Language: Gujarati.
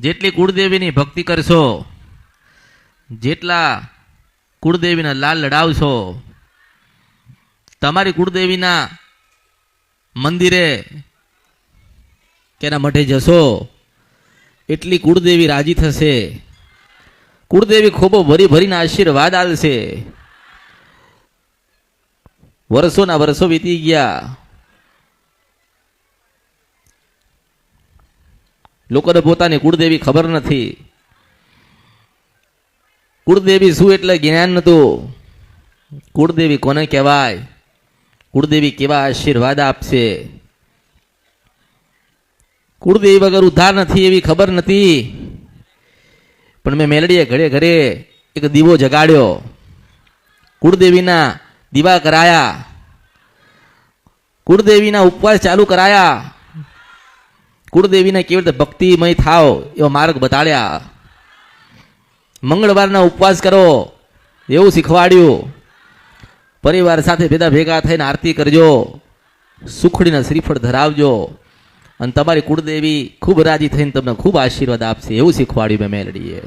જેટલી કુળદેવીની ભક્તિ કરશો, જેટલા કુળદેવીના લાલ લડાવશો, તમારી કુળદેવીના મંદિરે કે એના મઠે જશો એટલી કુળદેવી રાજી થશે. કુળદેવી ખોબો ભરી ભરીને આશીર્વાદ આલશે. વર્ષોના વર્ષો વીતી ગયા. લોકોને પોતાની કુળદેવી ખબર નથી. કુળદેવી શું એટલે જ્ઞાન નતું. કુળદેવી કોને કહેવાય, કુળદેવી કેવા આશીર્વાદ આપશે, કુળદેવી વગર ઉદ્ધાર નથી એવી ખબર નથી. પણ મેં મેલડીએ ઘરે ઘરે એક દીવો જગાડ્યો, કુળદેવીના દીવા કરાયા, કુળદેવીના ઉપવાસ ચાલુ કરાયા, કુળદેવીને કેવી રીતે ભક્તિમય થાવ એવો માર્ગ બતાડ્યા. મંગળવારના ઉપવાસ કરો એવું શીખવાડ્યું. પરિવાર સાથે ભેગા થઈને આરતી કરજો, સુખડીના શ્રીફળ ધરાવજો અને તમારી કુળદેવી ખૂબ રાજી થઈને તમને ખૂબ આશીર્વાદ આપશે એવું શીખવાડ્યું મેં મેલડીએ.